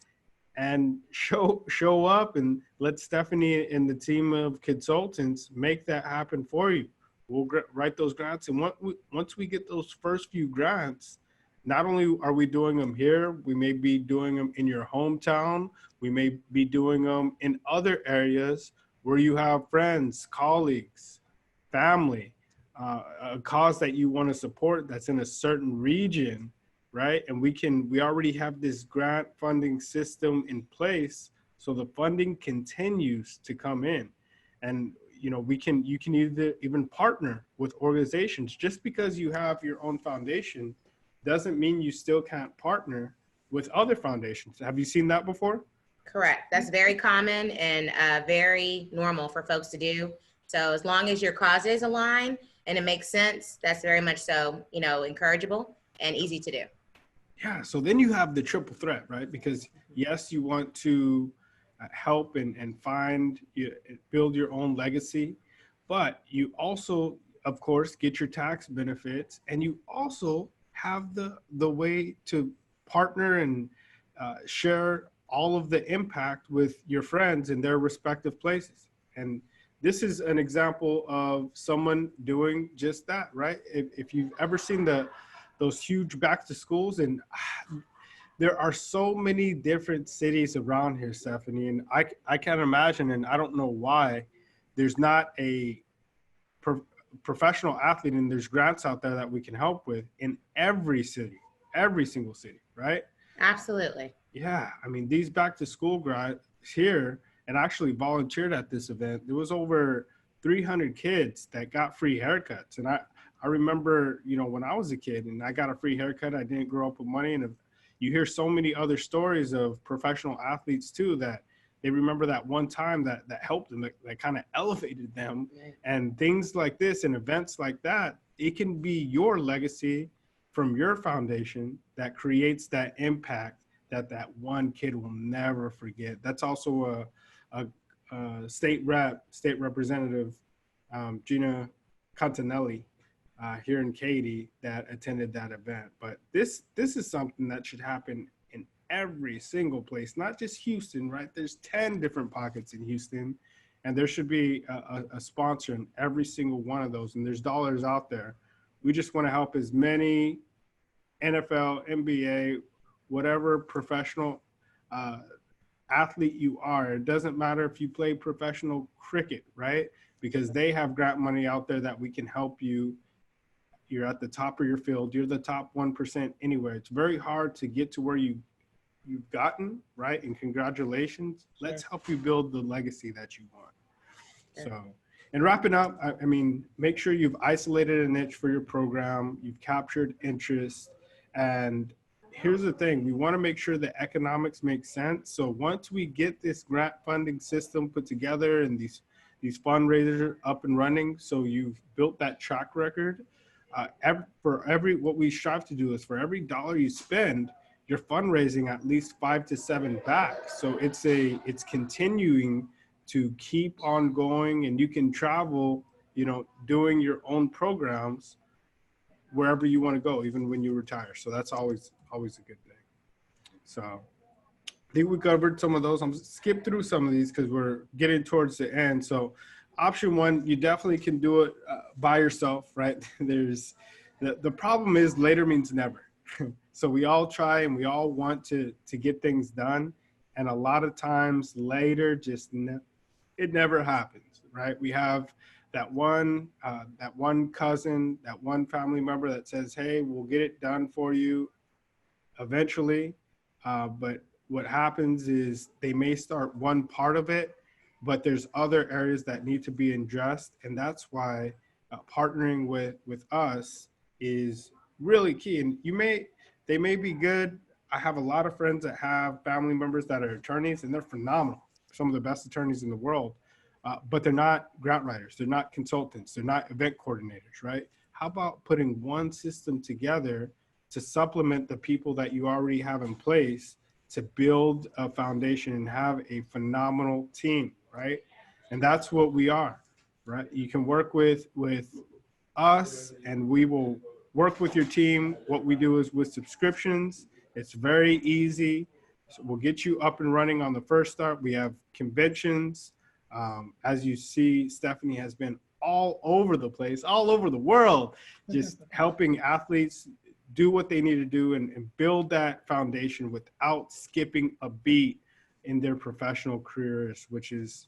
and show up and let Stephanie and the team of consultants make that happen for you. We'll write those grants. And once we get those first few grants, not only are we doing them here, we may be doing them in your hometown. We may be doing them in other areas where you have friends, colleagues, family, a cause that you want to support that's in a certain region, right? And we already have this grant funding system in place, so the funding continues to come in. And you can either even partner with organizations. Just because you have your own foundation doesn't mean you still can't partner with other foundations. Have you seen that before? Correct. That's very common and very normal for folks to do. So as long as your causes align and it makes sense, that's very much so, encourageable and easy to do. Yeah. So then you have the triple threat, right? Because yes, you want to help and build your own legacy, but you also, of course, get your tax benefits, and you also have the way to partner and share all of the impact with your friends in their respective places. And this is an example of someone doing just that, right? If you've ever seen those huge back to schools, and there are so many different cities around here, Stephanie, and I can't imagine, and I don't know why there's not a professional athlete, and there's grants out there that we can help with in every city, every single city, right? Absolutely. Yeah, I mean, these back to school grads here, and actually volunteered at this event, there was over 300 kids that got free haircuts. And I remember, when I was a kid and I got a free haircut, I didn't grow up with money. And you hear so many other stories of professional athletes too, that they remember that one time that helped them, that kind of elevated them. And things like this and events like that, it can be your legacy from your foundation that creates that impact that one kid will never forget. That's also a state representative, Gina Cantanelli, here in Katy, that attended that event. But this is something that should happen in every single place, not just Houston, right? There's 10 different pockets in Houston, and there should be a sponsor in every single one of those. And there's dollars out there. We just want to help as many NFL, NBA, whatever professional athlete you are. It doesn't matter if you play professional cricket, right? Because they have grant money out there that we can help you. You're at the top of your field. You're the top 1% anywhere. It's very hard to get to where you've gotten, right? And congratulations. Let's help you build the legacy that you want. So, and wrapping up, I mean, make sure you've isolated a niche for your program. You've captured interest. And here's the thing, we want to make sure the economics make sense. So once we get this grant funding system put together and these fundraisers up and running, so you've built that track record, what we strive to do is for every dollar you spend, you're fundraising at least 5 to 7 back. So it's continuing to keep on going, and you can travel doing your own programs wherever you want to go, even when you retire. So that's always a good thing. So I think we covered some of those. I'm skip through some of these because we're getting towards the end. So option one, you definitely can do it by yourself, right? There's the problem is later means never. So we all try and we all want to get things done. And a lot of times later just it never happens, right? We have that one cousin, that one family member that says, hey, we'll get it done for you eventually. But what happens is they may start one part of it, but there's other areas that need to be addressed. And that's why partnering with us is really key. And they may be good. I have a lot of friends that have family members that are attorneys, and they're phenomenal, some of the best attorneys in the world. But they're not grant writers, they're not consultants, they're not event coordinators, right? How about putting one system together to supplement the people that you already have in place to build a foundation and have a phenomenal team, right? And that's what we are, right? You can work with us and we will work with your team. What we do is with subscriptions, it's very easy. So we'll get you up and running on the first start. We have conventions. As you see, Stephanie has been all over the place, all over the world, just helping athletes do what they need to do and build that foundation without skipping a beat in their professional careers, which is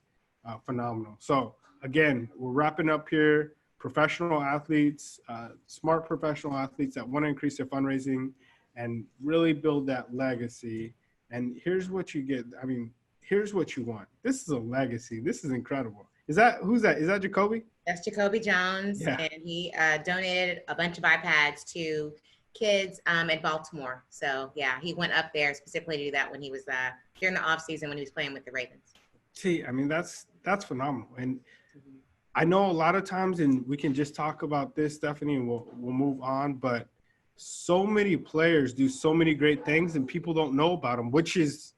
phenomenal. So again, we're wrapping up here. Professional athletes, smart professional athletes that want to increase their fundraising and really build that legacy. And here's what you get. I mean, here's what you want. This is a legacy. This is incredible. Who's that? Is that Jacoby? That's Jacoby Jones. Yeah. And he donated a bunch of iPads to kids at Baltimore. So yeah, he went up there specifically to do that when he was during the off season when he was playing with the Ravens. See, I mean, that's phenomenal. And I know a lot of times, and we can just talk about this, Stephanie, and we'll move on, but so many players do so many great things and people don't know about them, which is,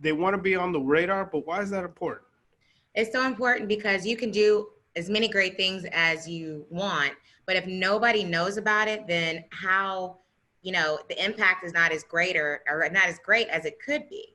they want to be on the radar, but why is that important? It's so important because you can do as many great things as you want, but if nobody knows about it, then how, the impact is not as great or not as great as it could be.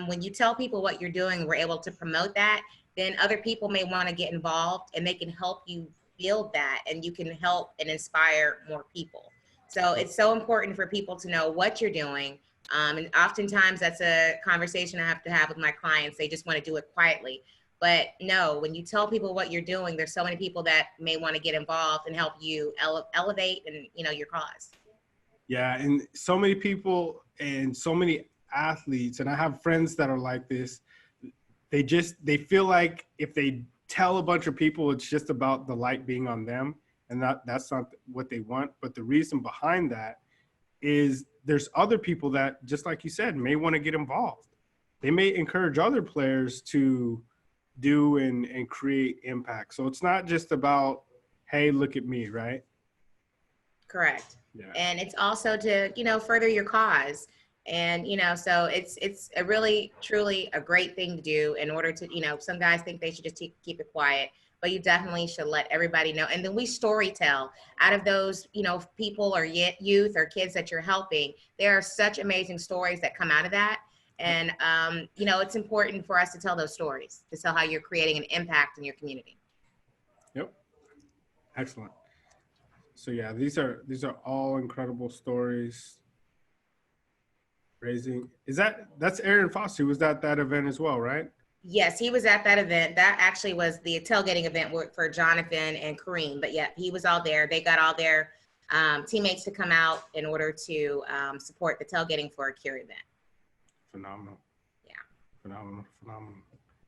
When you tell people what you're doing, we're able to promote that, then other people may want to get involved and they can help you build that and you can help and inspire more people. So it's so important for people to know what you're doing. And oftentimes that's a conversation I have to have with my clients. They just want to do it quietly. But no, when you tell people what you're doing, there's so many people that may want to get involved and help you elevate and, your cause. Yeah. And so many people and so many athletes, and I have friends that are like this, they feel like if they tell a bunch of people, it's just about the light being on them. And that's not what they want. But the reason behind that is there's other people that, just like you said, may want to get involved. They may encourage other players to do and create impact. So it's not just about, hey, look at me, right? Correct. Yeah. And it's also to, further your cause. And, so it's a really, truly a great thing to do in order to, some guys think they should just keep it quiet, but you definitely should let everybody know. And then we story tell out of those, people or youth or kids that you're helping. There are such amazing stories that come out of that. And, it's important for us to tell those stories, to tell how you're creating an impact in your community. Yep. Excellent. So yeah, these are all incredible stories. That's Aaron Foster. He was at that event as well, right? Yes, he was at that event. That actually was the tailgating event for Jonathan and Kareem. But yeah, he was all there. They got all their teammates to come out in order to support the tailgating for a Cure event. Phenomenal. Yeah. Phenomenal.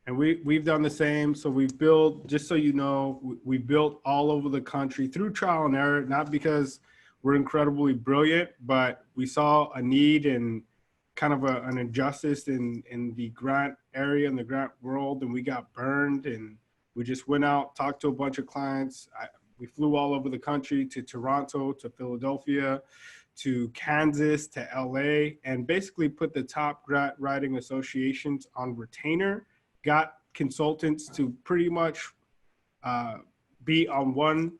And we've done the same. So we've built, just so you know, we built all over the country through trial and error, not because we're incredibly brilliant, but we saw a need and kind of an injustice in the grant area, in the grant world, and we got burned, and we just went out, talked to a bunch of clients. We flew all over the country, to Toronto, to Philadelphia, to Kansas, to LA, and basically put the top grant writing associations on retainer, got consultants to pretty much be on one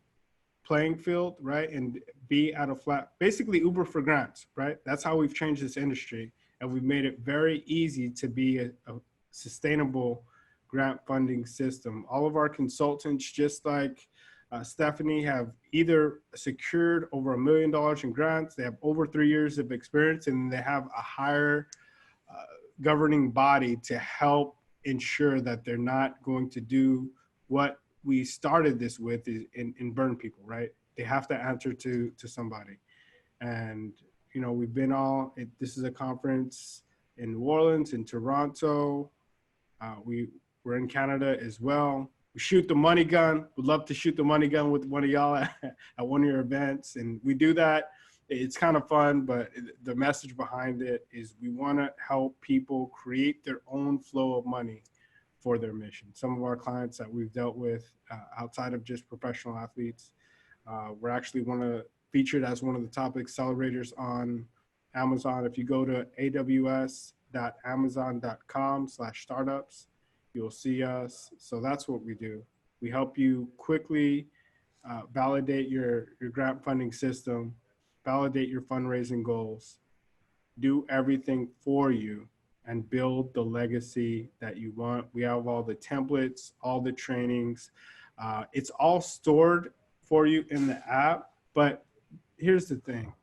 playing field, right? And be at a flat, basically Uber for grants, right? That's how we've changed this industry. And we've made it very easy to be a sustainable grant funding system. All of our consultants, just like Stephanie, have either secured over $1 million in grants, they have over 3 years of experience, and they have a higher governing body to help ensure that they're not going to do what we started this with is in burn people, right? They have to answer to somebody. And, you know, we've been this is a conference in New Orleans, in Toronto. We're in Canada as well. We shoot the money gun. We'd love to shoot the money gun with one of y'all at one of your events. And we do that. It's kind of fun, but the message behind it is we want to help people create their own flow of money for their mission. Some of our clients that we've dealt with outside of just professional athletes, we're actually featured as one of the top accelerators on Amazon. If you go to aws.amazon.com/startups, you'll see us. So that's what we do. We help you quickly validate your grant funding system, validate your fundraising goals, do everything for you, and build the legacy that you want. We have all the templates, all the trainings. It's all stored for you in the app, but here's the thing.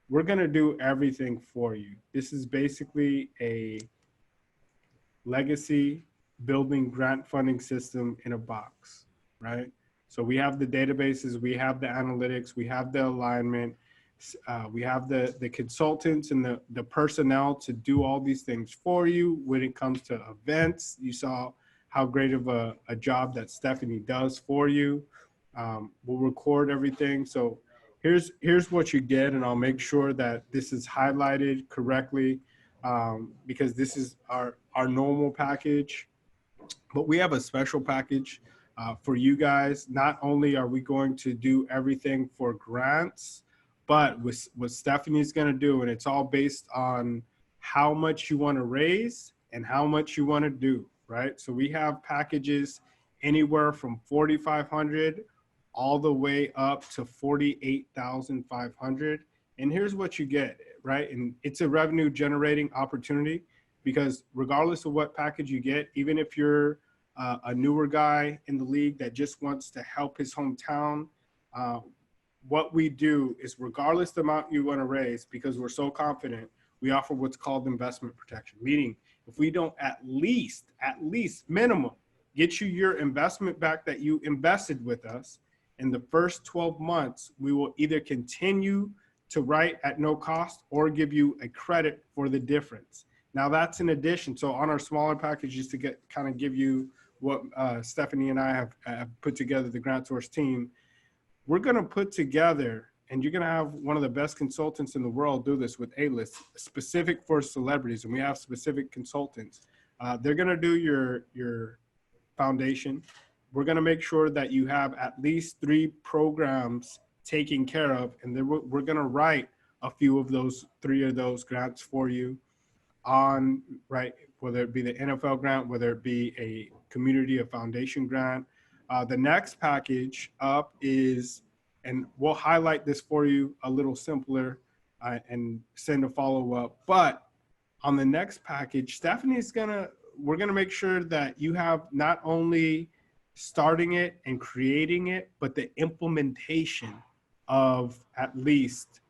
We're gonna do everything for you. This is basically a legacy building grant funding system in a box, right? So we have the databases, we have the analytics, we have the alignment, we have the consultants and the personnel to do all these things for you. When it comes to events, you saw how great of a job that Stephanie does for you. We'll record everything. So here's what you get, and I'll make sure that this is highlighted correctly because this is our normal package. But we have a special package for you guys. Not only are we going to do everything for grants, but what Stephanie's going to do, and it's all based on how much you want to raise and how much you want to do, right? So we have packages anywhere from 4,500 all the way up to 48,500. And here's what you get, right? And it's a revenue generating opportunity because regardless of what package you get, even if you're a newer guy in the league that just wants to help his hometown, what we do is regardless the amount you want to raise, because we're so confident, we offer what's called investment protection, meaning if we don't at least minimum get you your investment back that you invested with us in the first 12 months, we will either continue to write at no cost or give you a credit for the difference. Now that's in addition. So on our smaller packages to give you what Stephanie and I have put together, the Grant Source team, we're going to put together, and you're going to have one of the best consultants in the world do this with A-List, specific for celebrities, and we have specific consultants. They're going to do your foundation. We're going to make sure that you have at least 3 programs taken care of, and then we're going to write a few of those, 3 of those grants for you on, right, whether it be the NFL grant, whether it be a community or foundation grant. The next package up is, and we'll highlight this for you a little simpler and send a follow-up, but on the next package, we're gonna make sure that you have not only starting it and creating it, but the implementation of at least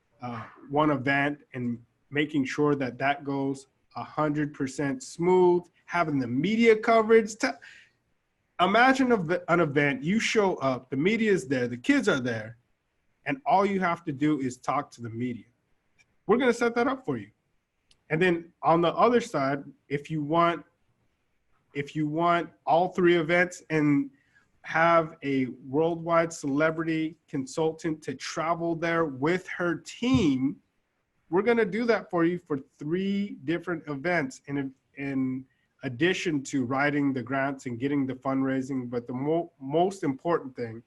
one event and making sure that that goes 100% smooth, having the media coverage. Imagine an event, you show up, the media is there, the kids are there, and all you have to do is talk to the media. We're gonna set that up for you. And then on the other side, if you want all 3 events and have a worldwide celebrity consultant to travel there with her team, we're gonna do that for you for 3 different events in addition to writing the grants and getting the fundraising. But the most important thing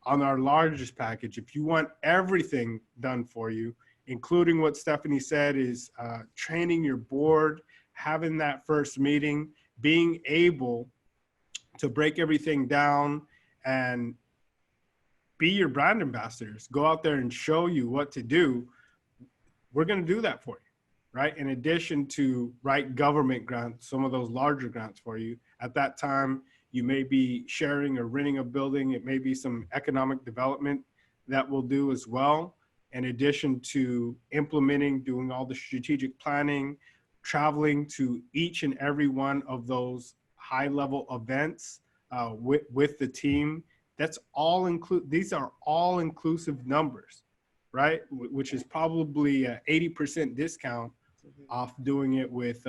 on our largest package, if you want everything done for you, including what Stephanie said, is training your board, having that first meeting, being able to break everything down and be your brand ambassadors, go out there and show you what to do, we're going to do that for you, right? In addition to write government grants, some of those larger grants for you. At that time, you may be sharing or renting a building. It may be some economic development that we'll do as well. In addition to implementing, doing all the strategic planning, traveling to each and every one of those high level events with the team. That's all these are all inclusive numbers, right? Which is probably an 80% discount off doing it with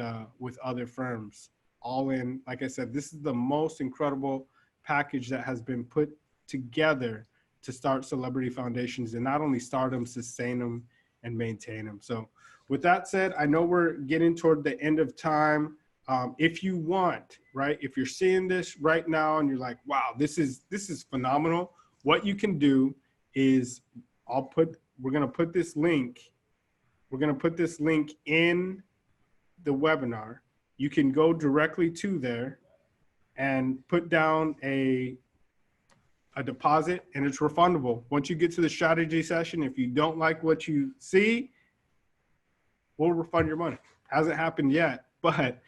other firms. All in, like I said, this is the most incredible package that has been put together to start celebrity foundations, and not only start them, sustain them, and maintain them. So with that said, I know we're getting toward the end of time. If you want, right, if you're seeing this right now and you're like, wow, this is phenomenal, what you can do is we're going to put this link in the webinar. You can go directly to there and put down a deposit, and it's refundable. Once you get to the strategy session, if you don't like what you see, we'll refund your money. Hasn't happened yet, but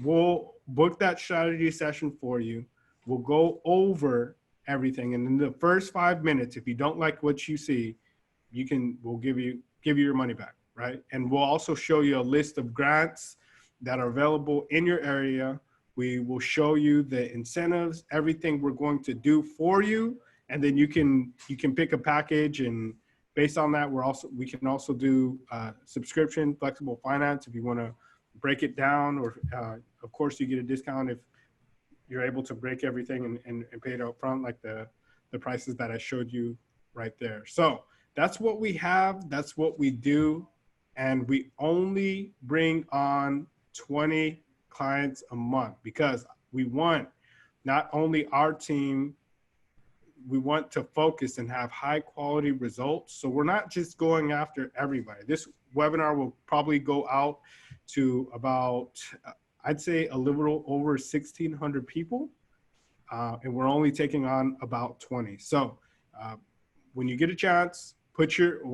we'll book that strategy session for you. We'll go over everything, and in the first 5 minutes, if you don't like what you see, we'll give you your money back, right? And we'll also show you a list of grants that are available in your area. We will show you the incentives, everything we're going to do for you, and then you can pick a package, and based on that, we can also do subscription, flexible finance if you want to break it down, or of course you get a discount if you're able to break everything and pay it up front, like the prices that I showed you right there. So that's what we have, that's what we do, and we only bring on 20 clients a month because we want not only our team, we want to focus and have high quality results. So we're not just going after everybody. This webinar will probably go out to about, I'd say a little over 1,600 people. And we're only taking on about 20. So when you get a chance, put your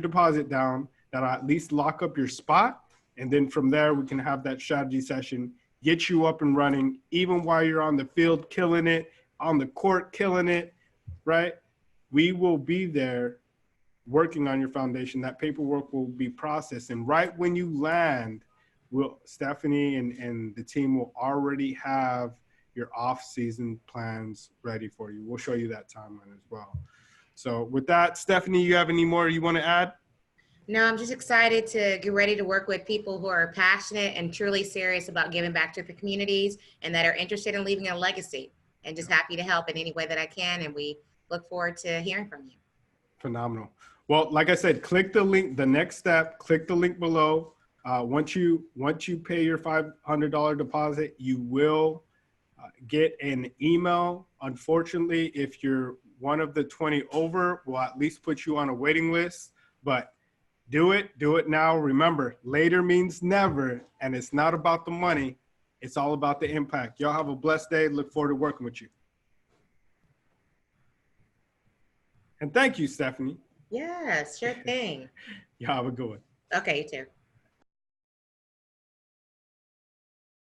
deposit down. That'll at least lock up your spot. And then from there, we can have that strategy session, get you up and running, even while you're on the field, killing it, on the court, killing it, right? We will be there working on your foundation. That paperwork will be processed. And right when you land, Stephanie and the team will already have your off-season plans ready for you. We'll show you that timeline as well. So with that, Stephanie, you have any more you want to add? No, I'm just excited to get ready to work with people who are passionate and truly serious about giving back to the communities and that are interested in leaving a legacy, and just happy to help in any way that I can. And we look forward to hearing from you. Phenomenal. Well, like I said, click the link, the next step, click the link below. Once you pay your $500 deposit, you will get an email. Unfortunately, if you're one of the 20 over, we'll at least put you on a waiting list, but do it now. Remember, later means never, and it's not about the money. It's all about the impact. Y'all have a blessed day. Look forward to working with you. And thank you, Stephanie. Yes, sure thing. Y'all have a good one. Okay, you too.